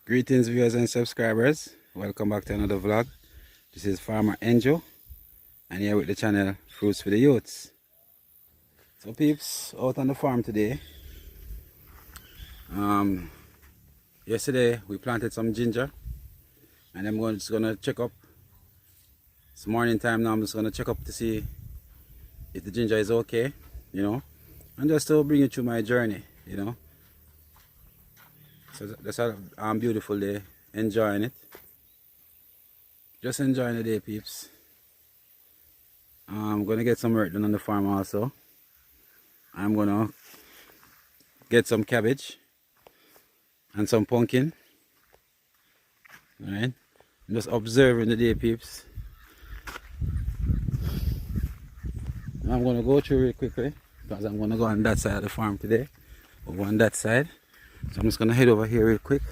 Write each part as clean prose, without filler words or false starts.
Greetings viewers and subscribers, welcome back to another vlog. This is Farmer Angel and here with the channel Fruits for the Youths. So peeps, out on the farm today. Yesterday we planted some ginger and I'm just gonna check up. It's morning time now. I'm just gonna check up to see if the ginger is okay, and just to bring you through my journey, So that's a beautiful day, enjoying it. Just enjoying the day, peeps. I'm gonna get some work done on the farm also. I'm gonna get some cabbage and some pumpkin. Alright. I'm just observing the day, peeps. I'm gonna go through it quickly because I'm gonna go on that side of the farm today. Over on that side. So I'm just gonna head over here real quick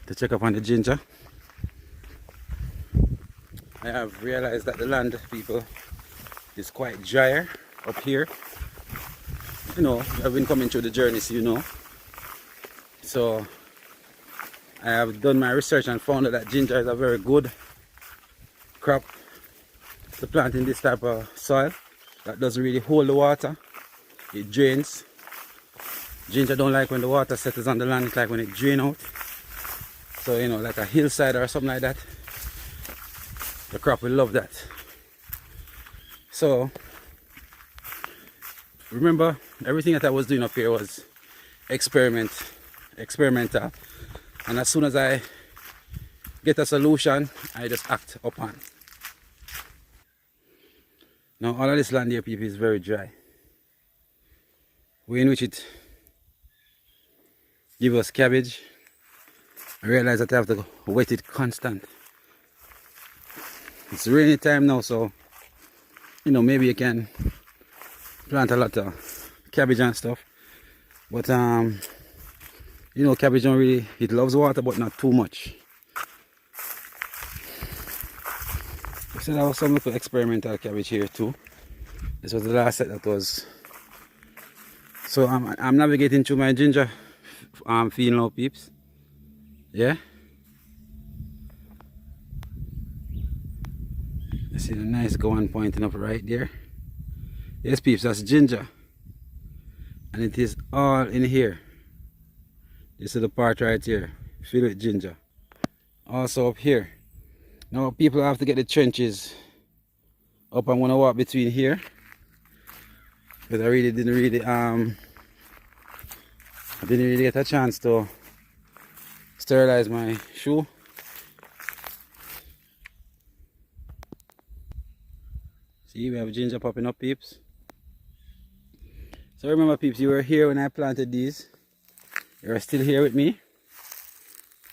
to check up on the ginger. I have realized that the land, people, is quite drier up here. I've been coming through the journey, so So I have done my research and found that ginger is a very good crop to plant in this type of soil that doesn't really hold the water. It drains. Ginger don't like when the water settles on the land. It's like when it drains out. So like a hillside or something like that, the crop will love that. So remember, everything that I was doing up here was experimental, and as soon as I get a solution, I just act upon. Now all of this land here, people, is very dry. Way in which it give us cabbage, I realize that I have to wet it constant. It's rainy time now, so maybe you can plant a lot of cabbage and stuff, but cabbage don't really, it loves water but not too much. So there was some little experimental cabbage here too. This was the last set that was. So I'm navigating through my ginger field now, peeps. Yeah. You see the nice going pointing up right there. Yes, peeps, that's ginger, and it is all in here. This is the part right here, filled with ginger. Also up here. Now people have to get the trenches up. I'm gonna walk between here because I didn't really get a chance to sterilize my shoe. See, we have ginger popping up, peeps. So remember, peeps, you were here when I planted these. You're still here with me.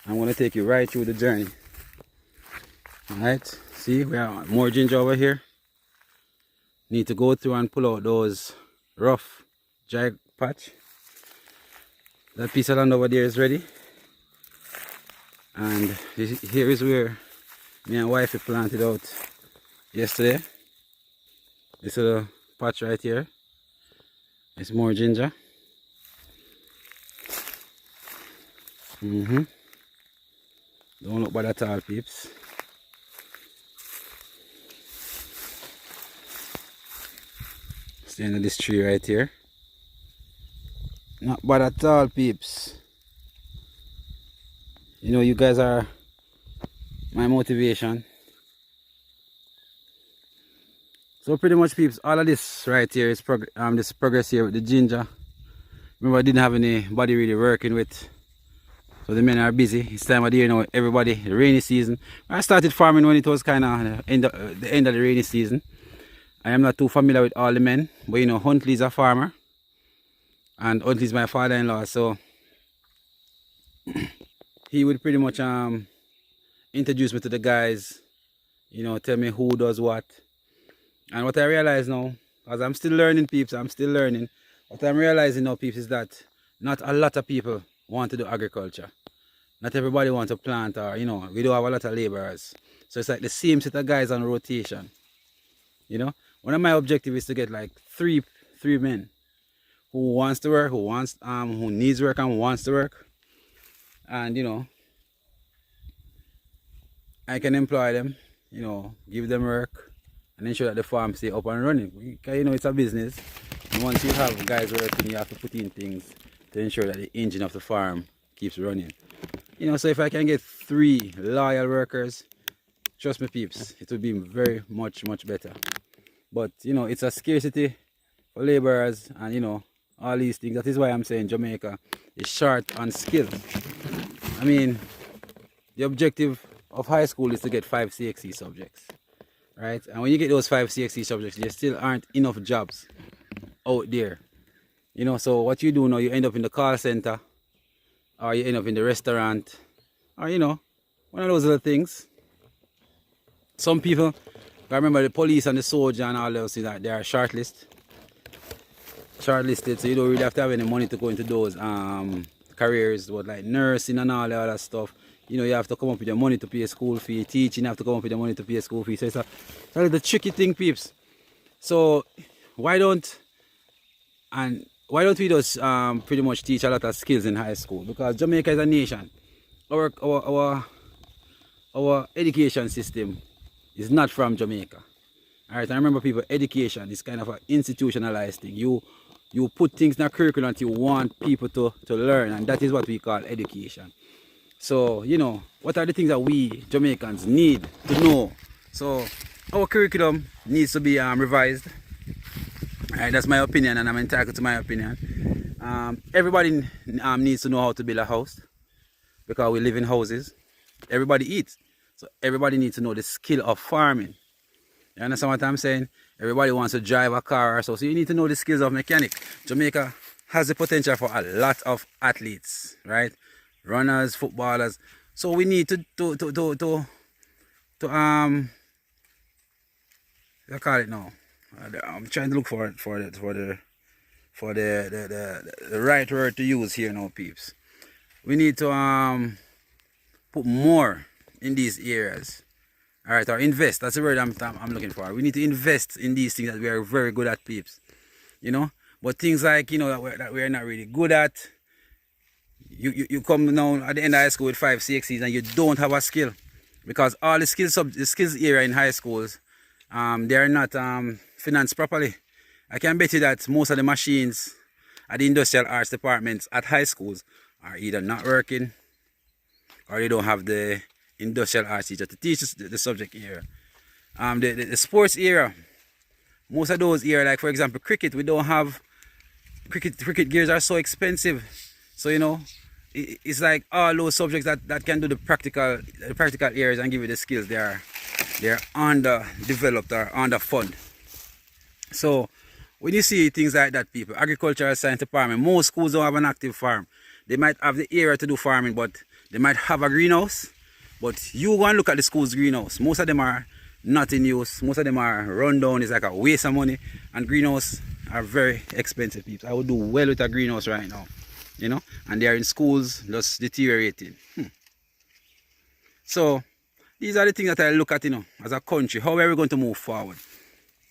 I'm going to take you right through the journey. Alright, see, we have more ginger over here. Need to go through and pull out those rough, dry patch. That piece of land over there is ready. And here is where me and wife planted out yesterday. This is a patch right here. It's more ginger. Don't look bad at all, peeps. Stay under this tree right here. Not bad at all, peeps. You guys are my motivation. So pretty much, peeps, all of this right here is this progress here with the ginger. Remember, I didn't have anybody really working with, so the men are busy. It's time of the year, everybody, the rainy season. I started farming when it was kind of the end of the rainy season. I am not too familiar with all the men, but Huntley's a farmer, and Huntley's my father-in-law, so he would pretty much introduce me to the guys, tell me who does what. And what I realize now, because I'm still learning, peeps, what I'm realizing now, peeps, is that not a lot of people want to do agriculture. Not everybody wants to plant, or we don't have a lot of laborers. So it's like the same set of guys on rotation. One of my objectives is to get like three men who wants to work, who needs work and who wants to work. And I can employ them, you know, give them work and ensure that the farm stay up and running. Because you know it's a business. And once you have guys working, you have to put in things to ensure that the engine of the farm keeps running. You know, so if I can get 3 loyal workers, trust me peeps, it would be very much better. But you know, it's a scarcity for laborers and you know, all these things. That is why I'm saying Jamaica is short on skill. I mean, the objective of high school is to get 5 CXC subjects, right? And when you get those 5 CXC subjects, there still aren't enough jobs out there. You know, so what you do now, you end up in the call center, or you end up in the restaurant, or you know, one of those little things. Some people, I remember the police and the soldier and all those things, that they are shortlisted, so you don't really have to have any money to go into those careers, but like nursing and all the other stuff. You know, you have to come up with the money to pay a school fee. Teaching, you have to come up with the money to pay a school fee. So it's a little tricky thing, peeps. So why don't we just pretty much teach a lot of skills in high school? Because Jamaica is a nation. Our education system is not from Jamaica. Alright, I remember people, education is kind of an institutionalized thing. You put things in a curriculum that you want people to learn, and that is what we call education. So, you know, what are the things that we Jamaicans need to know? So, our curriculum needs to be revised. Alright, that's my opinion, and I'm entitled to my opinion. Everybody needs to know how to build a house, because we live in houses. Everybody eats. So, everybody needs to know the skill of farming. You understand what I'm saying? Everybody wants to drive a car or so you need to know the skills of mechanic. Jamaica has the potential for a lot of athletes, right? Runners, footballers. So we need to I call it now. I'm trying to look for the right word to use here now, peeps. We need to put more in these areas. Alright, or invest. That's the word I'm looking for. We need to invest in these things that we are very good at, peeps. You know? But things like, you know, that we're not really good at. You come now at the end of high school with 5 CXCs and you don't have a skill. Because all the skills area in high schools, they are not financed properly. I can bet you that most of the machines at the industrial arts departments at high schools are either not working or they don't have the industrial arts teacher to teach the subject area. The sports area, most of those area, like for example cricket, we don't have cricket gears are so expensive. So you know, it's like all those subjects that can do the practical areas and give you the skills, they're underdeveloped or underfunded. So when you see things like that, people, agricultural science department, most schools don't have an active farm. They might have the area to do farming, but they might have a greenhouse. But you go and look at the school's greenhouse. Most of them are not in use. Most of them are run down. It's like a waste of money. And greenhouse are very expensive, people. I would do well with a greenhouse right now. You know? And they are in schools just deteriorating. So, these are the things that I look at, you know, as a country. How are we going to move forward?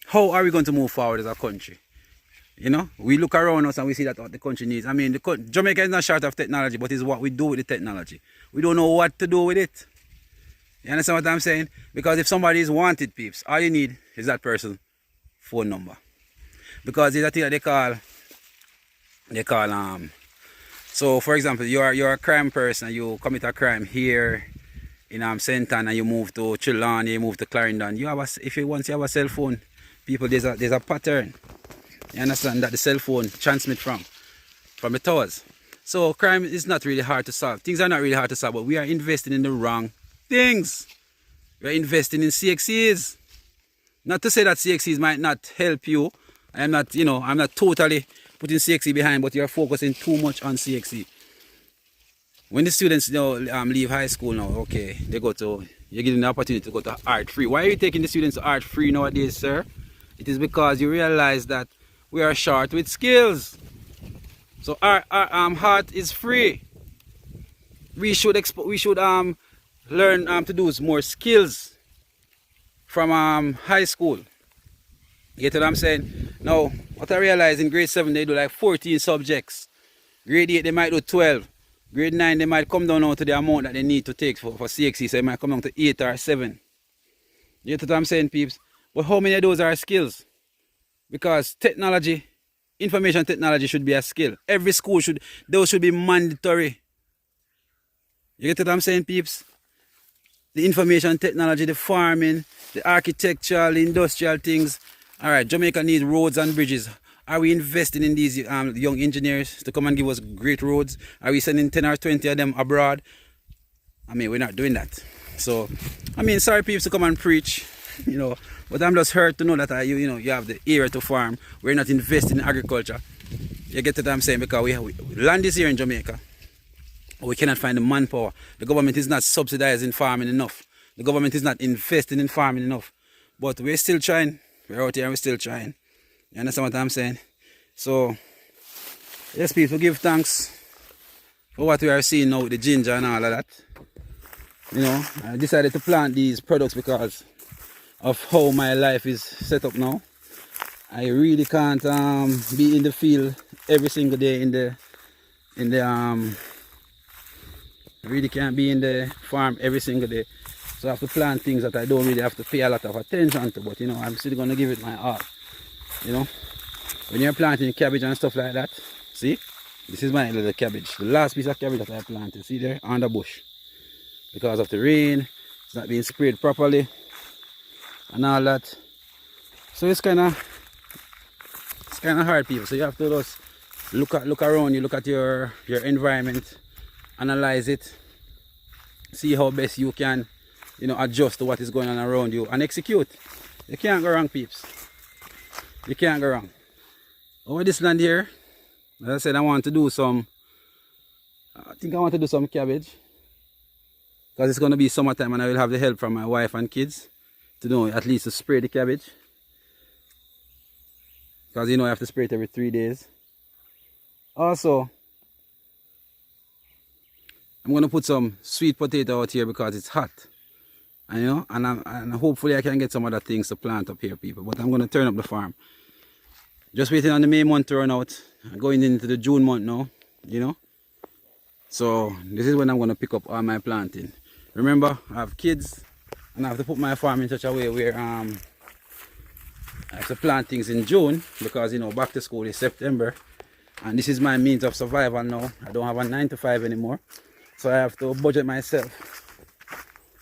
How are we going to move forward as a country? You know, we look around us and we see that what the country needs. I mean, Jamaica is not short of technology, but it's what we do with the technology. We don't know what to do with it. You understand what I'm saying? Because if somebody is wanted, peeps, all you need is that person's phone number. Because there's a thing that they call so for example, you're a crime person and you commit a crime here in Senton and you move to Chillon, you move to Clarendon. Once you have a cell phone, people, there's a pattern. You understand that the cell phone transmit from the towers. So crime is not really hard to solve. Things are not really hard to solve, but we are investing in the wrong things. We are investing in CXCs. Not to say that CXCs might not help you. I'm not totally putting CXC behind, but you're focusing too much on CXC. When the students leave high school now, okay, you're giving them the opportunity to go to art free. Why are you taking the students to art free nowadays, sir? It is because you realize that we are short with skills. So our art is free. We should learn to do more skills from high school. You get what I'm saying? Now, what I realize in grade 7 they do like 14 subjects. Grade 8 they might do 12. Grade 9, they might come down now to the amount that they need to take for CXC, so it might come down to 8 or 7. You get what I'm saying, peeps? But how many of those are skills? Because technology, information technology should be a skill. Every school those should be mandatory. You get what I'm saying, peeps? The information technology, the farming, the architectural, the industrial things. Alright, Jamaica needs roads and bridges. Are we investing in these young engineers to come and give us great roads? Are we sending 10 or 20 of them abroad? I mean, we're not doing that. So, I mean, sorry people to come and preach, you know, but I'm just hurt to know that you have the area to farm. We're not investing in agriculture. You get what I'm saying? Because land is here in Jamaica. We cannot find the manpower. The government is not subsidizing farming enough. The government is not investing in farming enough. But we're still trying. We're out here and we're still trying. You understand what I'm saying? So, yes, people, give thanks for what we are seeing now with the ginger and all of that. You know, I decided to plant these products because of how my life is set up now. I really can't be in the field every single day I really can't be in the farm every single day. So I have to plant things that I don't really have to pay a lot of attention to, but you know, I'm still gonna give it my all. You know, when you're planting cabbage and stuff like that, see, this is my little cabbage, the last piece of cabbage that I planted. See there on the bush, because of the rain, it's not being sprayed properly and all that. So it's kind of hard, people. So you have to just look around you, look at your environment, analyze it, see how best you can, you know, adjust to what is going on around you and execute. You can't go wrong, peeps. You can't go wrong. Over this land here, as I said, I want to do some cabbage, because it's going to be summertime and I will have the help from my wife and kids to know at least to spray the cabbage, because you know I have to spray it every 3 days. Also, I'm going to put some sweet potato out here because it's hot, and you know, and hopefully I can get some other things to plant up here, people. But I'm going to turn up the farm. Just waiting on the May month to run out. I'm going into the June month now, you know. So this is when I'm going to pick up all my planting. Remember, I have kids and I have to put my farm in such a way where I have to plant things in June, because you know, back to school is September, and this is my means of survival now. I don't have a 9 to 5 anymore, so I have to budget myself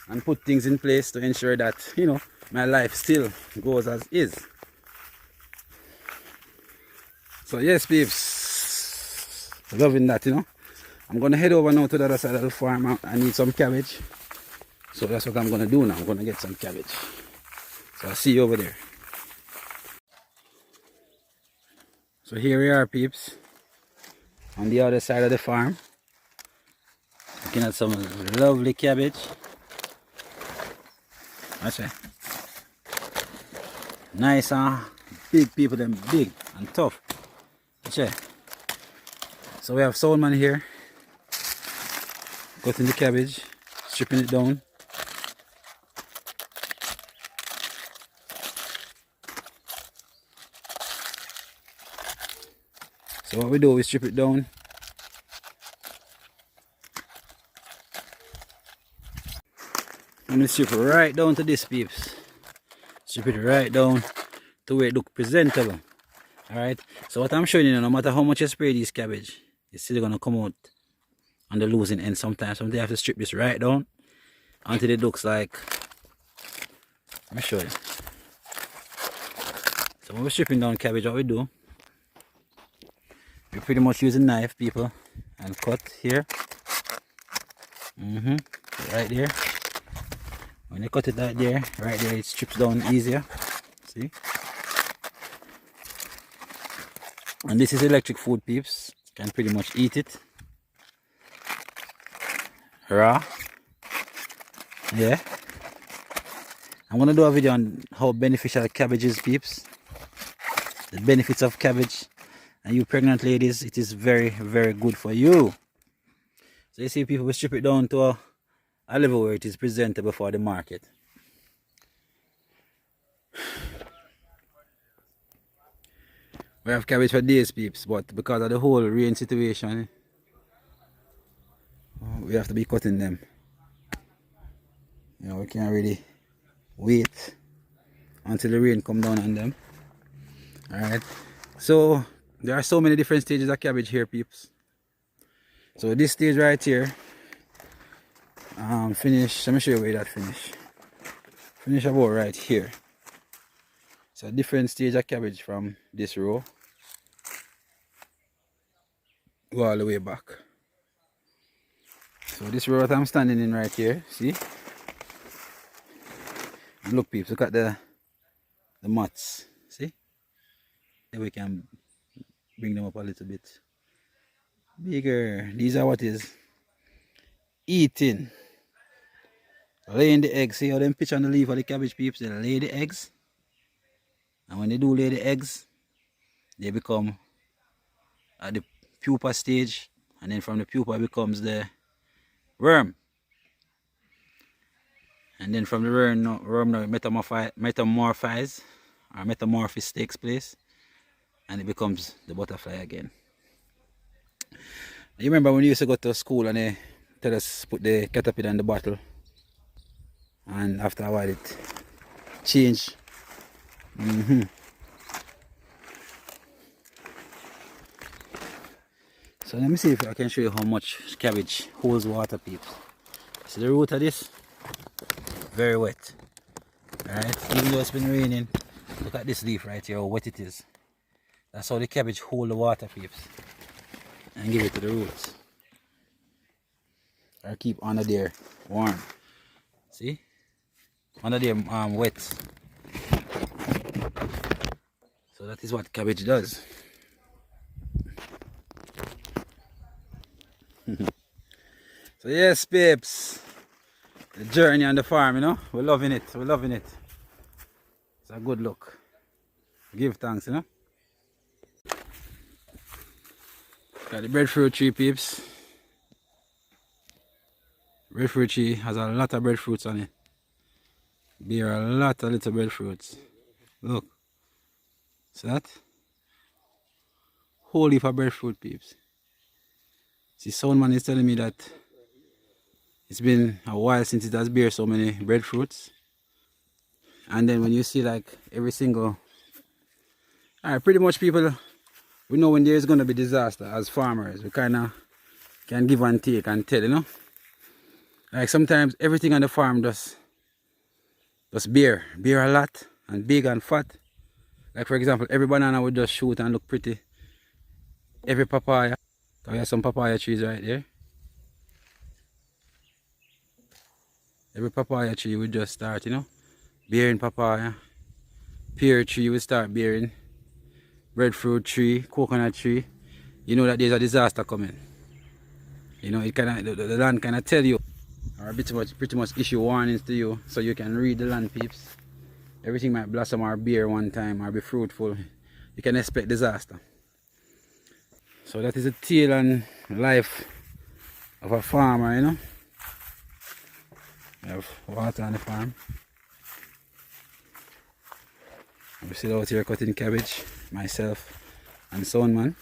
and put things in place to ensure that, you know, my life still goes as is. So yes, peeps, loving that, you know. I'm going to head over now to the other side of the farm. I need some cabbage. So that's what I'm going to do now. I'm going to get some cabbage. So I'll see you over there. So here we are, peeps, on the other side of the farm. Looking at some lovely cabbage. That's it. Nice, huh? Big people, them big and tough. Check. So we have Soulman here, cutting the cabbage, stripping it down. So what we do, we strip it down. And we strip it right down to this, peeps. Strip it right down to where it look presentable. Alright, so what I'm showing you, no matter how much you spray this cabbage, it's still gonna come out on the losing end sometimes. Sometimes you have to strip this right down until it looks like, let me show you. So when we're stripping down cabbage, what we do, we pretty much use a knife, people, and cut here. Right there. When you cut it right there, it strips down easier. See? And this is electric food, peeps. You can pretty much eat it raw. Yeah. I'm gonna do a video on how beneficial cabbage is, peeps. The benefits of cabbage. And you pregnant ladies, it is very, very good for you. So you see, people, we strip it down to a level where it is presentable for the market. We have cabbage for days, peeps, but because of the whole rain situation, we have to be cutting them. You know, we can't really wait until the rain come down on them. Alright, so there are so many different stages of cabbage here, peeps. So this stage right here, finish, let me show you where that finish about right here. It's a different stage of cabbage from this row, go all the way back. So this row that I'm standing in right here, see? And look, peeps, look at the mats, see? Then we can bring them up a little bit bigger. These are what is eating, laying the eggs. See how them pitch on the leaf of the cabbage, peeps? They lay the eggs, and when they do lay the eggs, they become at the pupa stage, and then from the pupa becomes the worm, and then from the worm now metamorphize, or metamorphosis takes place, and it becomes the butterfly again. You remember when we used to go to school and they tell us put the caterpillar in the bottle, and after a while it changed. So let me see if I can show you how much cabbage holds water, peeps. See the root of this? Very wet. Alright, even though it's been raining, look at this leaf right here, how wet it is. That's how the cabbage hold the water, peeps, and give it to the roots, or keep under there warm. See, under there wet. So that is what cabbage does. So yes, peeps, the journey on the farm, you know, we're loving it, it's a good look. Give thanks, you know. Got the breadfruit tree, peeps. Breadfruit tree has a lot of breadfruits on it. Bear a lot of little breadfruits. Look. See that? Whole leaf of breadfruit, peeps. See, Soundman is telling me that it's been a while since it has bear so many breadfruits. And then when you see like every single... Alright, pretty much people... We know when there is going to be disaster as farmers. We kind of can give and take and tell, you know. Like sometimes everything on the farm just bear a lot and big and fat. Like for example, every banana would just shoot and look pretty. Every papaya. So we have some papaya trees right there. Every papaya tree would just start, you know, bearing papaya. Pear tree would start bearing. Breadfruit tree, coconut tree, you know that there's a disaster coming. You know, it kinda, the land kind of tell you, or pretty much issue warnings to you, so you can read the land, peeps. Everything might blossom or bear one time or be fruitful. You can expect disaster. So that is the tale and life of a farmer, you know. We have water on the farm. We sit out here cutting cabbage, myself and Soundman.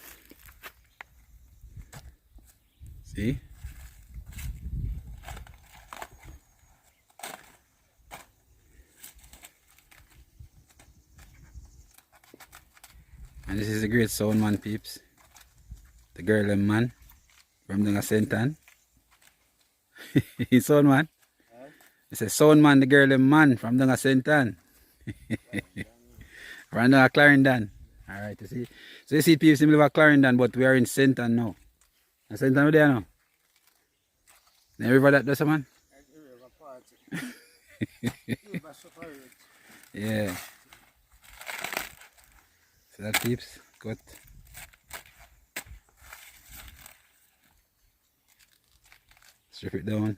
See? And this is the great Soundman, peeps. The girl and man from the Sentan. Soundman. It's a Soundman, the girl and man from the Sentan. From the Clarendon. Alright, you see. So you see, peeps, we live at Clarendon, but we are in Sentan now. And Sentan over there now. The river that does, man? Yeah. So that, peeps, cut. Strip it down.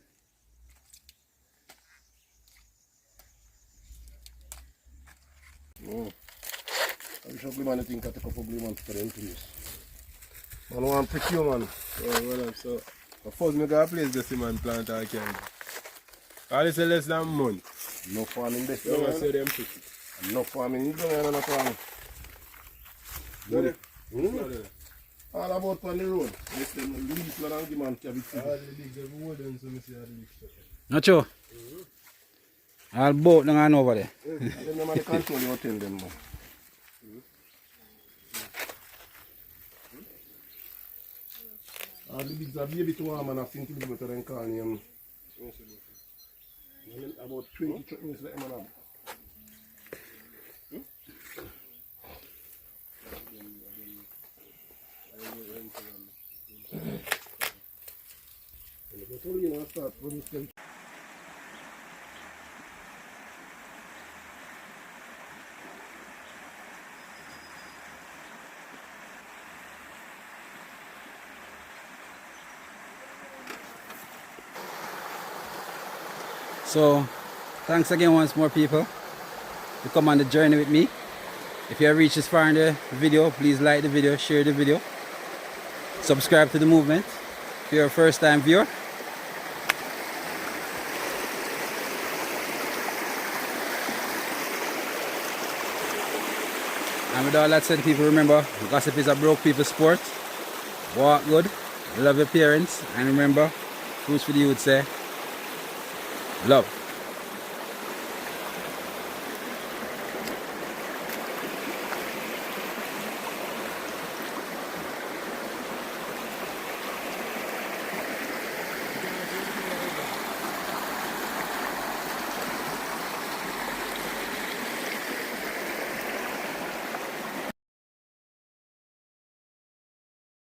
Oh. I wish I think I take a couple months for them to use. Man, I want to pick you, man. So, first I got a place to see man plant I can. All this is less than a month. No farming this year. I see them pick it. No farming, you don't have no farming. Got it? All about on the road. Yes, them leaves not give man cabbage. All the big wood and so I see all the big stuff. Not true. All boat down over there. And then them the control you hotel them man. All the bigs are baby to warm and I think it's better than calling him. About 20 minutes let him have. So, thanks again once more, people, to come on the journey with me. If you have reached this far in the video, please like the video, share the video, subscribe to the movement. If you're a first time viewer, and with all that said, people, remember, gossip is a broke people's sport. Walk good, love your parents, and remember, Fruitsfidiyutes say, love.